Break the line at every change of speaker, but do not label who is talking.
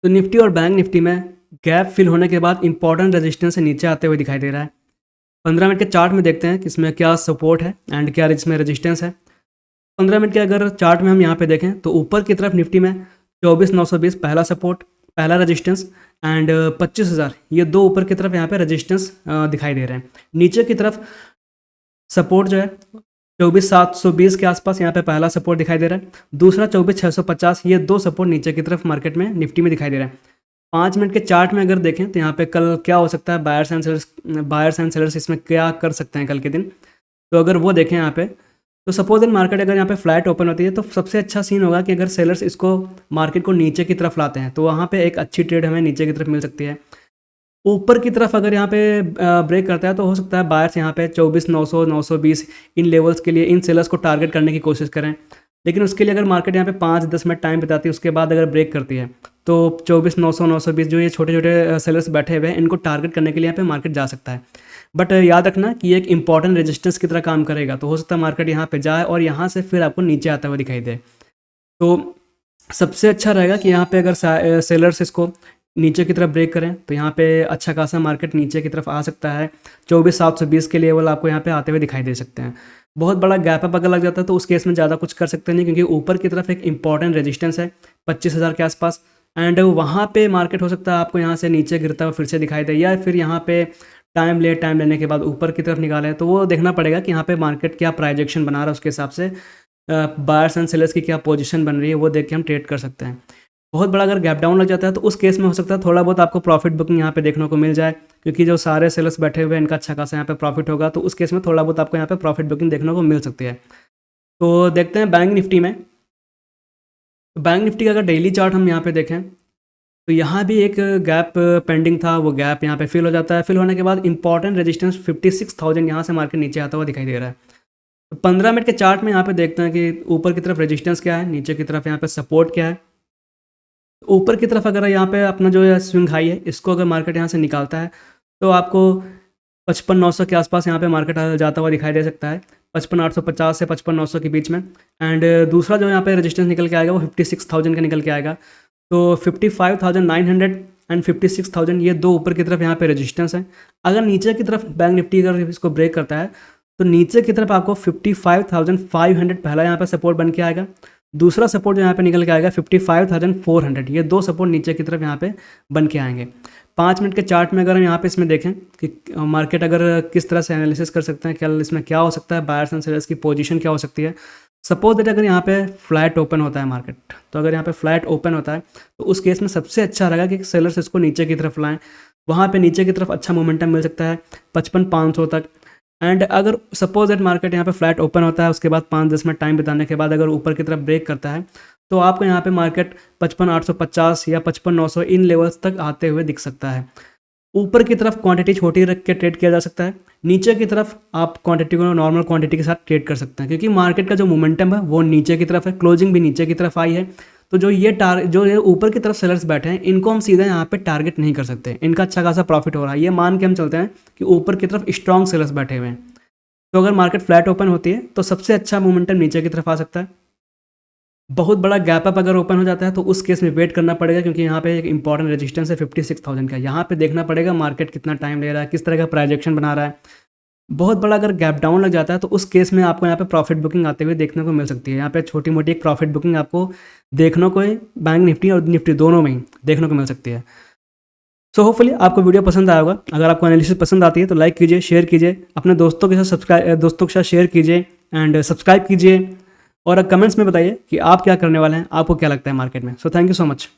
तो निफ्टी और bank Nifty में गैप फिल होने के बाद इंपॉर्टेंट रेजिस्टेंस से नीचे आते हुए दिखाई दे रहा है। 15 मिनट के चार्ट में देखते हैं कि इसमें क्या सपोर्ट है एंड क्या इसमें रेजिस्टेंस है। 15 मिनट के अगर चार्ट में हम यहाँ पे देखें तो ऊपर की तरफ निफ्टी में 24,920 पहला सपोर्ट, पहला रेजिस्टेंस एंड 25,000 ये दो ऊपर की तरफ यहाँ पे रेजिस्टेंस दिखाई दे रहे हैं। नीचे की तरफ सपोर्ट जो है 24,720 के आसपास यहाँ पे पहला सपोर्ट दिखाई दे रहा है, दूसरा 24,650 ये दो सपोर्ट नीचे की तरफ मार्केट में निफ्टी में दिखाई दे रहा है। 5 मिनट के चार्ट में अगर देखें तो यहाँ पे कल क्या हो सकता है, बायर्स एंड सेलर्स इसमें क्या कर सकते हैं कल के दिन। तो अगर वो देखें यहाँ पे तो सपोज इन मार्केट अगर यहाँ पे फ्लैट ओपन होती है तो सबसे अच्छा सीन होगा कि अगर सेलर्स इसको मार्केट को नीचे की तरफ लाते हैं तो वहाँ पे एक अच्छी ट्रेड हमें नीचे की तरफ मिल सकती है। ऊपर की तरफ अगर यहाँ पे ब्रेक करता है तो हो सकता है बायर्स यहाँ पे 24,900 920 इन लेवल्स के लिए इन सेलर्स को टारगेट करने की कोशिश करें। लेकिन उसके लिए अगर मार्केट यहाँ पे 5-10 मिनट टाइम बिताती है उसके बाद अगर ब्रेक करती है तो 24,900 920 जो ये छोटे छोटे सेलर्स बैठे हुए हैं इनको टारगेट करने के लिए यहाँ पे मार्केट जा सकता है। बट याद रखना कि एक इंपॉर्टेंट रेजिस्टेंस की तरह काम करेगा, तो हो सकता है मार्केट यहाँ पे जाए और यहाँ से फिर आपको नीचे आता हुआ दिखाई दे। तो सबसे अच्छा रहेगा कि यहाँ पे अगर सेलर्स इसको नीचे की तरफ ब्रेक करें तो यहाँ पे अच्छा खासा मार्केट नीचे की तरफ आ सकता है। 24,720 के लेवल आपको यहाँ पे आते हुए दिखाई दे सकते हैं। बहुत बड़ा गैप अप अगर लग जाता है तो उस केस में ज़्यादा कुछ कर सकते नहीं, क्योंकि ऊपर की तरफ एक इंपॉर्टेंट रेजिस्टेंस है 25,000 के आसपास एंड वहाँ पे मार्केट हो सकता है आपको यहाँ से नीचे गिरता हुआ फिर से दिखाई दे, या फिर यहाँ पे टाइम लेने के बाद ऊपर की तरफ निकाले। तो वो देखना पड़ेगा कि यहाँ पे मार्केट क्या प्राइजेक्शन बना रहा है, उसके हिसाब से बायर्स एंड सेलर्स की क्या पोजीशन बन रही है वो देख के हम ट्रेड कर सकते हैं। बहुत बड़ा अगर गैप डाउन लग जाता है तो उस केस में हो सकता है थोड़ा बहुत आपको प्रॉफिट बुकिंग यहाँ पे देखने को मिल जाए, क्योंकि जो सारे सेलर्स बैठे हुए हैं इनका अच्छा खासा यहाँ पे प्रॉफिट होगा, तो उस केस में थोड़ा बहुत आपको यहाँ पे प्रॉफिट बुकिंग देखने को मिल सकती है। तो देखते हैं बैंक निफ्टी में। तो बैंक निफ्टी का अगर डेली चार्ट हम यहाँ पे देखें तो यहाँ भी एक गैप पेंडिंग था, वो गैप यहाँ पे फिल हो जाता है। फिल होने के बाद इंपॉर्टेंट रेजिस्टेंस 56,000 यहाँ से मार्केट नीचे आता हुआ दिखाई दे रहा है। तो 15 मिनट के चार्ट में यहाँ पे देखते हैं कि ऊपर की तरफ रेजिस्टेंस क्या है, नीचे की तरफ यहाँ पे सपोर्ट क्या है। ऊपर की तरफ अगर यहाँ पे अपना जो है स्विंग हाई है इसको अगर मार्केट यहाँ से निकालता है तो आपको 55,900 के आसपास यहाँ पे मार्केट जाता हुआ दिखाई दे सकता है, 55,850 से 55,900 के बीच में। एंड दूसरा जो यहाँ पे रेजिस्टेंस निकल के आएगा वो 56,000 का निकल के आएगा। तो 55,900 एंड 56,000 ये दो ऊपर की तरफ यहाँ पे रेजिस्टेंस है। अगर नीचे की तरफ बैंक निफ्टी अगर इसको ब्रेक करता है तो नीचे की तरफ आपको 55,500 पहला यहाँ पे सपोर्ट बन के आएगा, दूसरा सपोर्ट जो यहाँ पे निकल के आएगा 55,400। ये दो सपोर्ट नीचे की तरफ यहाँ पे बन के आएंगे। 5 मिनट के चार्ट में अगर हम यहाँ पे इसमें देखें कि मार्केट अगर किस तरह से एनालिसिस कर सकते हैं, क्या इसमें क्या हो सकता है, बायर्स एंड सेलर्स की पोजीशन क्या हो सकती है। सपोज दैट अगर यहाँ पे फ्लैट ओपन होता है मार्केट, तो अगर यहाँ पे फ्लैट ओपन होता है तो उस केस में सबसे अच्छा रहेगा कि सेलर्स इसको नीचे की तरफ लाएँ। वहाँ पे नीचे की तरफ अच्छा मोमेंटम मिल सकता है 55,500 तक। एंड अगर सपोज दैट मार्केट यहाँ पे फ्लैट ओपन होता है उसके बाद 5-10 मिनट टाइम बिताने के बाद अगर ऊपर की तरफ ब्रेक करता है तो आपको यहाँ पे मार्केट 55,850 या 55,900 इन लेवल्स तक आते हुए दिख सकता है। ऊपर की तरफ क्वांटिटी छोटी रख के ट्रेड किया जा सकता है, नीचे की तरफ आप क्वांटिटी को नॉर्मल क्वांटिटी के साथ ट्रेड कर सकते हैं, क्योंकि मार्केट का जो मोमेंटम है वो नीचे की तरफ है, क्लोजिंग भी नीचे की तरफ आई है। तो जो ये ऊपर की तरफ सेलर्स बैठे हैं इनको हम सीधे यहाँ पे टारगेट नहीं कर सकते, इनका अच्छा खासा प्रॉफिट हो रहा है, ये मान के हम चलते हैं कि ऊपर की तरफ स्ट्रॉन्ग सेलर्स बैठे हुए हैं। तो अगर मार्केट फ्लैट ओपन होती है तो सबसे अच्छा मोमेंटम नीचे की तरफ आ सकता है। बहुत बड़ा गैप अप अगर ओपन हो जाता है तो उस केस में वेट करना पड़ेगा, क्योंकि यहाँ पे एक इंपॉर्टेंट रेजिस्टेंस है 56,000 का। यहाँ पे देखना पड़ेगा मार्केट कितना टाइम ले रहा है, किस तरह का प्राइजेक्शन बना रहा है। बहुत बड़ा अगर गैप डाउन लग जाता है तो उस केस में आपको यहाँ पे प्रॉफिट बुकिंग आते हुए देखने को मिल सकती है। यहाँ पे छोटी मोटी एक प्रॉफिट बुकिंग आपको देखने को बैंक निफ्टी और निफ्टी दोनों में ही देखने को मिल सकती है। सो होपफुली आपको वीडियो पसंद आया होगा। अगर आपको एनालिसिस पसंद आती है तो लाइक कीजिए, शेयर कीजिए, अपने दोस्तों के साथ दोस्तों के साथ शेयर कीजिए एंड सब्सक्राइब कीजिए, और कमेंट्स में बताइए कि आप क्या करने वाले हैं, आपको क्या लगता है मार्केट में। So thank you so much.